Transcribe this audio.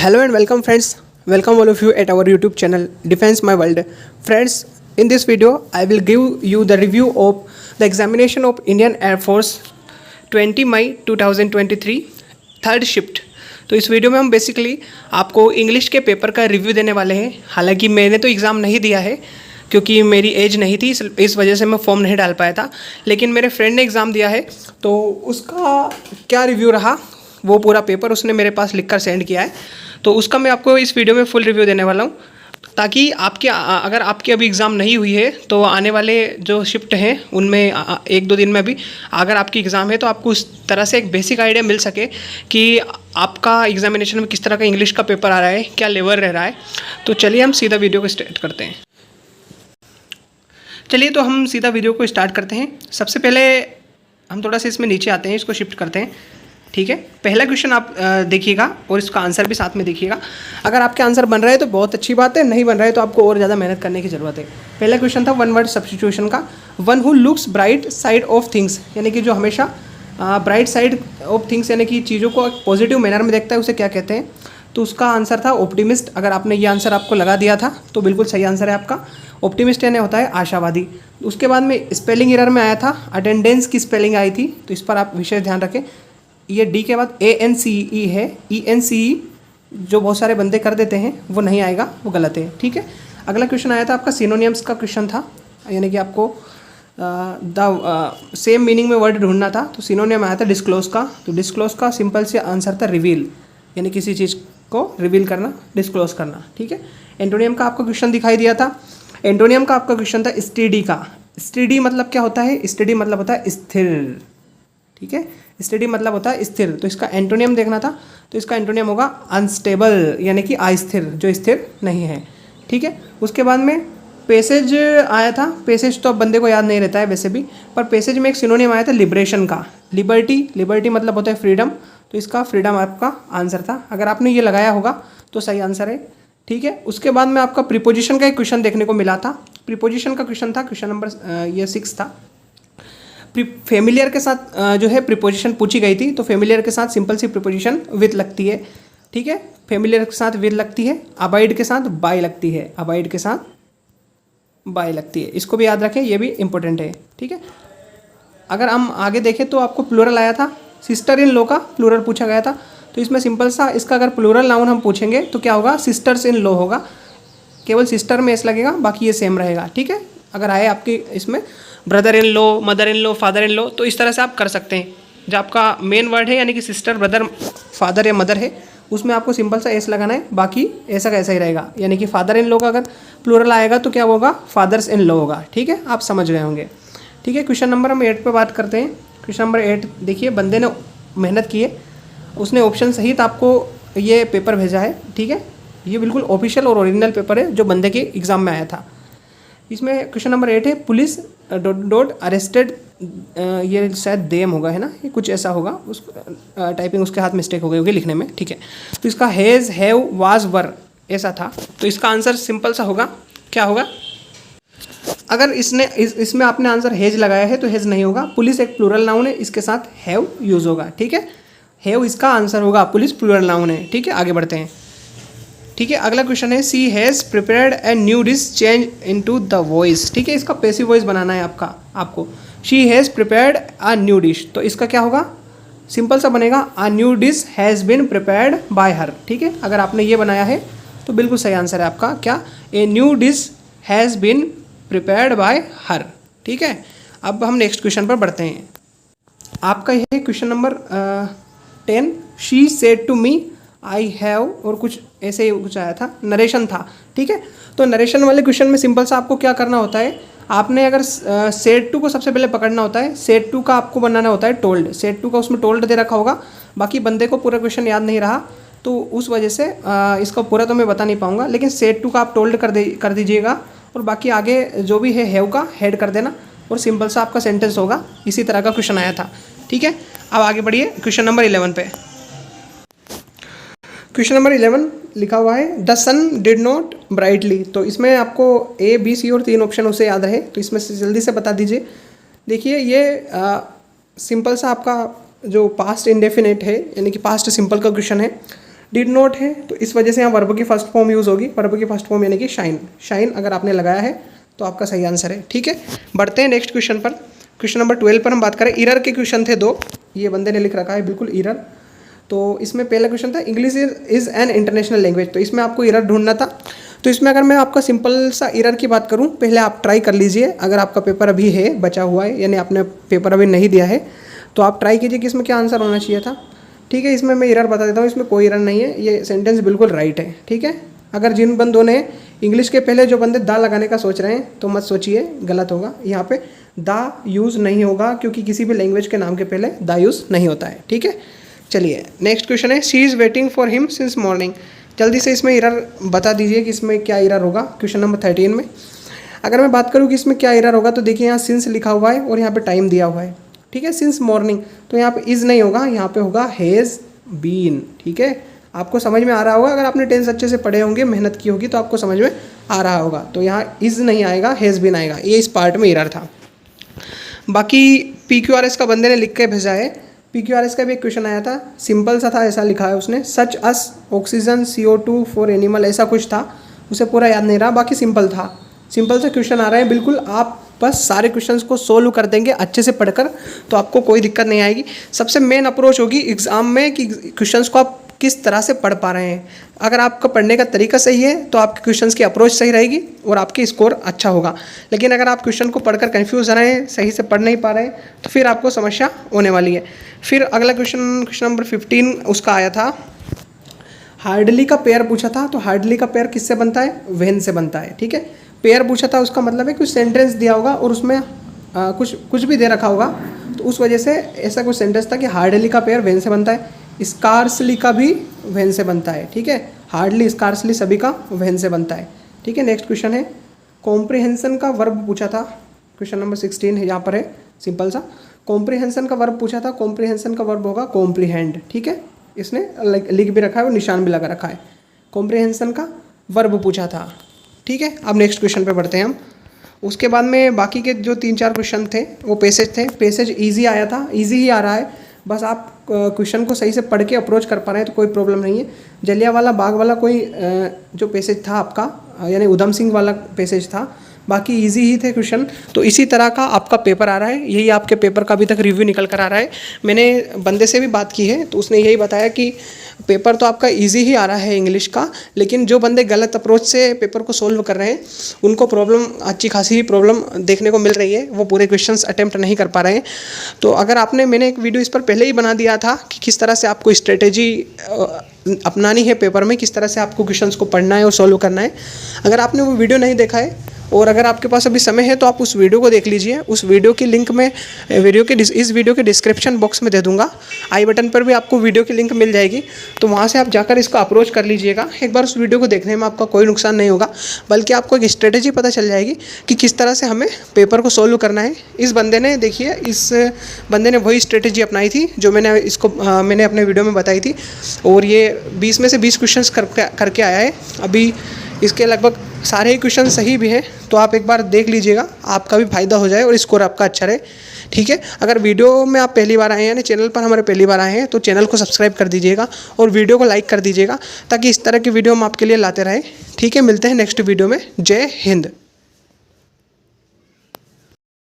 Hello and welcome friends. Welcome all of you at our YouTube channel Defense My World. Friends, in this video I will give you the review of the examination of Indian Air Force 20 May 2023 third shift. तो इस video में हम basically आपको English के paper का review देने वाले हैं। हालांकि मैंने तो एग्ज़ाम नहीं दिया है क्योंकि मेरी एज नहीं थी, इस वजह से मैं फॉर्म नहीं डाल पाया था, लेकिन मेरे फ्रेंड ने एग्ज़ाम दिया है तो उसका क्या रिव्यू रहा, वो पूरा पेपर उसने मेरे पास लिखकर सेंड किया है, तो उसका मैं आपको इस वीडियो में फुल रिव्यू देने वाला हूँ, ताकि अगर आपकी अभी एग्ज़ाम नहीं हुई है तो आने वाले जो शिफ्ट हैं उनमें एक दो दिन में भी अगर आपकी एग्ज़ाम है तो आपको उस तरह से एक बेसिक आइडिया मिल सके कि आपका एग्जामिनेशन में किस तरह का इंग्लिश का पेपर आ रहा है, क्या लेवल रह रहा है। तो चलिए हम सीधा वीडियो को स्टार्ट करते हैं। चलिए तो हम सीधा वीडियो को स्टार्ट करते हैं। सबसे पहले हम थोड़ा सा इसमें नीचे आते हैं, इसको शिफ्ट करते हैं, ठीक है। पहला क्वेश्चन आप देखिएगा और इसका आंसर भी साथ में देखिएगा। अगर आपके आंसर बन रहा है तो बहुत अच्छी बात है, नहीं बन रहा है तो आपको और ज़्यादा मेहनत करने की ज़रूरत है। पहला क्वेश्चन था वन वर्ड सब्स्टिट्यूशन का। One who looks bright side of things, यानी कि जो हमेशा ब्राइट साइड ऑफ थिंग्स यानी कि चीज़ों को पॉजिटिव मैनर में देखता है, उसे क्या कहते हैं? तो उसका आंसर था ऑप्टिमिस्ट। अगर आपने ये आंसर आपको लगा दिया था तो बिल्कुल सही आंसर है आपका। ऑप्टिमिस्ट यानी होता है आशावादी। उसके बाद में स्पेलिंग एरर में आया था, अटेंडेंस की स्पेलिंग आई थी, तो इस पर आप विशेष ध्यान रखें। ये डी के बाद ANCE है, ENCE जो बहुत सारे बंदे कर देते हैं वो नहीं आएगा, वो गलत है, ठीक है। अगला क्वेश्चन आया था आपका सिनोनियम्स का क्वेश्चन था, यानी कि आपको द सेम मीनिंग में वर्ड ढूंढना था। तो सिनोनियम आया था डिस्क्लोज का, तो डिस्क्लोज का सिंपल से आंसर था रिवील, यानी किसी चीज़ को रिवील करना, डिस्क्लोज करना, ठीक है। एंटोनियम का आपका क्वेश्चन दिखाई दिया था। एंटोनियम का आपका क्वेश्चन था स्टेडी का। स्टेडी मतलब क्या होता है? स्टेडी मतलब होता है स्थिर, ठीक है। स्टेडी मतलब होता है स्थिर, तो इसका एंटोनियम देखना था, तो इसका एंटोनियम होगा अनस्टेबल, यानी कि अस्थिर, जो स्थिर नहीं है, ठीक है। उसके बाद में पैसेज आया था। पैसेज तो अब बंदे को याद नहीं रहता है वैसे भी, पर पैसेज में एक सिनोनियम आया था लिबरेशन का, लिबर्टी। लिबर्टी मतलब होता है फ्रीडम, तो इसका फ्रीडम आपका आंसर था। अगर आपने ये लगाया होगा तो सही आंसर है, ठीक है। उसके बाद में आपका प्रीपोजिशन का एक क्वेश्चन देखने को मिला था। प्रीपोजिशन का क्वेश्चन था, क्वेश्चन नंबर ये 6 था। फेमिलियर के साथ जो है प्रीपोजिशन पूछी गई थी, तो फेमिलियर के साथ सिंपल सी प्रीपोजिशन विद लगती है, ठीक है। फेमिलियर के साथ विद लगती है, अबाइड के साथ बाय लगती है, अबाइड के साथ बाय लगती है, इसको भी याद रखें, ये भी इंपॉर्टेंट है, ठीक है। अगर हम आगे देखें तो आपको प्लूरल आया था, सिस्टर इन लॉ का प्लूरल पूछा गया था, तो इसमें सिंपल सा इसका अगर प्लूरल नाउन हम पूछेंगे तो क्या होगा? सिस्टर्स इन लॉ होगा, केवल सिस्टर में एस लगेगा, बाकी ये सेम रहेगा, ठीक है। अगर आए आपकी इसमें brother in law, mother in law, father in law, तो इस तरह से आप कर सकते हैं। जो आपका मेन वर्ड है यानी कि सिस्टर, ब्रदर, फादर या मदर है, उसमें आपको सिंपल सा एस लगाना है, बाकी ऐसा का ऐसा ही रहेगा। यानी कि फादर इन लॉ का अगर प्लूरल आएगा तो क्या होगा? फादर्स इन लॉ होगा, ठीक है। आप समझ गए होंगे, ठीक है। क्वेश्चन नंबर हम 8 पे बात करते हैं। क्वेश्चन नंबर 8 देखिए, बंदे ने मेहनत की है, उसने ऑप्शन सहित आपको ये पेपर भेजा है, ठीक है। ये बिल्कुल ऑफिशियल और ओरिजिनल पेपर है जो बंदे के एग्ज़ाम में आया था। इसमें क्वेश्चन नंबर 8 है, पुलिस डॉट अरेस्टेड, ये शायद देम होगा, है ना, ये कुछ ऐसा होगा, उस टाइपिंग उसके हाथ मिस्टेक हो गई होगी लिखने में, ठीक है। तो इसका हैज़, हैव, वाज, वर ऐसा था, तो इसका आंसर सिंपल सा होगा, क्या होगा? अगर इसमें आपने आंसर हैज लगाया है तो हैज नहीं होगा, पुलिस एक प्लूरल नाउन है, इसके साथ हैव यूज़ होगा, ठीक है। हैव इसका आंसर होगा, पुलिस प्लूरल नाउन है, ठीक है। आगे बढ़ते हैं, ठीक है। अगला क्वेश्चन है, she has prepared a new dish change into the voice, ठीक है। इसका पैसिव वॉइस बनाना है आपको। She has prepared a new dish, तो इसका क्या होगा? सिंपल सा बनेगा, a new dish has been prepared by her, ठीक है। अगर आपने ये बनाया है तो बिल्कुल सही आंसर है आपका, क्या? A new dish has been prepared by her, ठीक है। अब हम नेक्स्ट क्वेश्चन पर बढ़ते हैं। आपका यह question number 10, she said to me I have, और कुछ ऐसे ही कुछ आया था, नरेशन था, ठीक है। तो नरेशन वाले क्वेश्चन में सिंपल सा आपको क्या करना होता है? आपने अगर सेड टू को सबसे पहले पकड़ना होता है, सेड टू का आपको बनाना होता है टोल्ड, सेड टू का उसमें टोल्ड दे रखा होगा, बाकी बंदे को पूरा क्वेश्चन याद नहीं रहा तो उस वजह से इसका पूरा तो मैं बता नहीं पाऊँगा, लेकिन सेड टू का आप टोल्ड कर दीजिएगा, और बाकी आगे जो भी है हैव का हेड कर देना, और सिंपल सा आपका सेंटेंस होगा। इसी तरह का क्वेश्चन आया था, ठीक है। अब आगे बढ़िए क्वेश्चन नंबर 11 पे। क्वेश्चन नंबर 11 लिखा हुआ है, the sun did not brightly, तो इसमें आपको A, B, C और 3 ऑप्शन उसे याद रहे, तो इसमें से जल्दी से बता दीजिए। देखिए ये सिंपल सा आपका जो पास्ट इंडेफिनेट है, यानी कि पास्ट सिंपल का क्वेश्चन है। डिड नॉट है तो इस वजह से यहाँ वर्ब की फर्स्ट फॉर्म यूज़ होगी, वर्ब की फर्स्ट फॉर्म यानी कि शाइन। शाइन अगर आपने लगाया है तो आपका सही आंसर है। ठीक है, बढ़ते हैं नेक्स्ट क्वेश्चन पर। क्वेश्चन नंबर 12 पर हम बात करें। इरर के क्वेश्चन थे 2, ये बंदे ने लिख रखा है बिल्कुल इरर। तो इसमें पहला क्वेश्चन था English is an international language, तो इसमें आपको इरर ढूंढना था। तो इसमें अगर मैं आपका सिंपल सा इरर की बात करूं, पहले आप ट्राई कर लीजिए। अगर आपका पेपर अभी है, बचा हुआ है, यानी आपने पेपर अभी नहीं दिया है, तो आप ट्राई कीजिए कि इसमें क्या आंसर होना चाहिए था। ठीक है, इसमें मैं इरर बता देता हूँ, इसमें कोई इरर नहीं है, ये सेंटेंस बिल्कुल राइट है। ठीक है, अगर जिन बंदों ने इंग्लिश के पहले जो बंदे दा लगाने का सोच रहे हैं तो मत सोचिए, गलत होगा। यहाँ पे दा यूज़ नहीं होगा क्योंकि किसी भी लैंग्वेज के नाम के पहले दा यूज़ नहीं होता है। ठीक है, चलिए नेक्स्ट क्वेश्चन है she is waiting for him since morning. जल्दी से इसमें इरर बता दीजिए कि इसमें क्या इरर होगा। क्वेश्चन नंबर 13 में अगर मैं बात करूँ कि इसमें क्या इरर होगा, तो देखिए यहाँ सिंस लिखा हुआ है और यहाँ पे टाइम दिया हुआ है। ठीक है, सिंस मॉर्निंग, तो यहाँ पे इज़ नहीं होगा, यहाँ पे होगा हैज़ बीन। ठीक है, आपको समझ में आ रहा होगा, अगर आपने टेंस अच्छे से पढ़े होंगे, मेहनत की होगी, तो आपको समझ में आ रहा होगा। तो यहाँ इज़ नहीं आएगा, हैज़ बीन आएगा, ये इस पार्ट में इरर था। बाकी PQRS का बंदे ने लिख के भेजा है। PQRS का भी एक क्वेश्चन आया था, सिंपल सा था, ऐसा लिखा है उसने, सच अस ऑक्सीजन CO2 फॉर एनिमल, ऐसा कुछ था, उसे पूरा याद नहीं रहा, बाकी सिंपल था। सिंपल से क्वेश्चन आ रहे हैं, बिल्कुल आप बस सारे क्वेश्चंस को सोल्व कर देंगे अच्छे से पढ़कर, तो आपको कोई दिक्कत नहीं आएगी। सबसे मेन अप्रोच होगी एग्ज़ाम में कि क्वेश्चंस को आप किस तरह से पढ़ पा रहे हैं। अगर आपका पढ़ने का तरीका सही है तो आपके क्वेश्चंस की अप्रोच सही रहेगी और आपकी स्कोर अच्छा होगा। लेकिन अगर आप क्वेश्चन को पढ़कर कंफ्यूज रहे हैं, सही से पढ़ नहीं पा रहे हैं, तो फिर आपको समस्या होने वाली है। फिर अगला क्वेश्चन नंबर 15 उसका आया था, हार्डली का पेयर पूछा था। तो हार्डली का पेयर किससे बनता है? व्हेन से बनता है। ठीक है, पेयर पूछा था, उसका मतलब है कुछ सेंटेंस दिया होगा और उसमें कुछ भी दे रखा होगा, तो उस वजह से ऐसा कुछ सेंटेंस था कि हार्डली का पेयर व्हेन से बनता है, स्कार्सली का भी व्हेन से बनता है। ठीक है, हार्डली स्कार्सली सभी का व्हेन से बनता है। ठीक है, नेक्स्ट क्वेश्चन है कॉम्प्रिहेंशन का वर्ब पूछा था। क्वेश्चन नंबर 16 है, यहाँ पर है सिंपल सा, कॉम्प्रिहेंशन का वर्ब पूछा था। कॉम्प्रिहेंशन का वर्ब होगा कॉम्प्रीहेंड। ठीक है, इसने लिख भी रखा है और निशान भी लगा रखा है, कॉम्प्रिहेंशन का वर्ब पूछा था। ठीक है, अब नेक्स्ट क्वेश्चन पे बढ़ते हैं हम। उसके बाद में बाकी के जो 3-4 क्वेश्चन थे वो पैसेज थे। पैसेज इजी आया था, इजी ही आ रहा है, बस आप क्वेश्चन को सही से पढ़ के अप्रोच कर पा रहे हैं तो कोई प्रॉब्लम नहीं है। जलियांवाला बाग वाला कोई जो पैसेज था आपका, यानी उधम सिंह वाला पैसेज था, बाकी इजी ही थे क्वेश्चन। तो इसी तरह का आपका पेपर आ रहा है, यही आपके पेपर का अभी तक रिव्यू निकल कर आ रहा है। मैंने बंदे से भी बात की है तो उसने यही बताया कि पेपर तो आपका इजी ही आ रहा है इंग्लिश का, लेकिन जो बंदे गलत अप्रोच से पेपर को सोल्व कर रहे हैं उनको प्रॉब्लम, अच्छी खासी प्रॉब्लम देखने को मिल रही है, वो पूरे क्वेश्चंस अटेम्प्ट नहीं कर पा रहे हैं। तो अगर मैंने एक वीडियो इस पर पहले ही बना दिया था कि किस तरह से आपको स्ट्रेटेजी अपनानी है पेपर में, किस तरह से आपको क्वेश्चंस को पढ़ना है और सॉल्व करना है। अगर आपने वो वीडियो नहीं देखा है और अगर आपके पास अभी समय है तो आप उस वीडियो को देख लीजिए। उस वीडियो की लिंक मैं इस वीडियो के डिस्क्रिप्शन बॉक्स में दे दूंगा, आई बटन पर भी आपको वीडियो की लिंक मिल जाएगी, तो वहाँ से आप जाकर इसको अप्रोच कर लीजिएगा। एक बार उस वीडियो को देखने में आपका कोई नुकसान नहीं होगा, बल्कि आपको एक स्ट्रेटेजी पता चल जाएगी कि किस तरह से हमें पेपर को सोल्व करना है। इस बंदे ने वही स्ट्रेटेजी अपनाई थी जो मैंने अपने वीडियो में बताई थी, और ये 20 में से 20 क्वेश्चन करके आया है। अभी इसके लगभग सारे ही क्वेश्चन सही भी है, तो आप एक बार देख लीजिएगा, आपका भी फायदा हो जाए और स्कोर आपका अच्छा रहे। ठीक है, अगर वीडियो में आप पहली बार आए हैं, यानी चैनल पर हमारे पहली बार आए हैं, तो चैनल को सब्सक्राइब कर दीजिएगा और वीडियो को लाइक कर दीजिएगा, ताकि इस तरह की वीडियो हम आपके लिए लाते रहें। ठीक है, मिलते हैं नेक्स्ट वीडियो में। जय हिंद।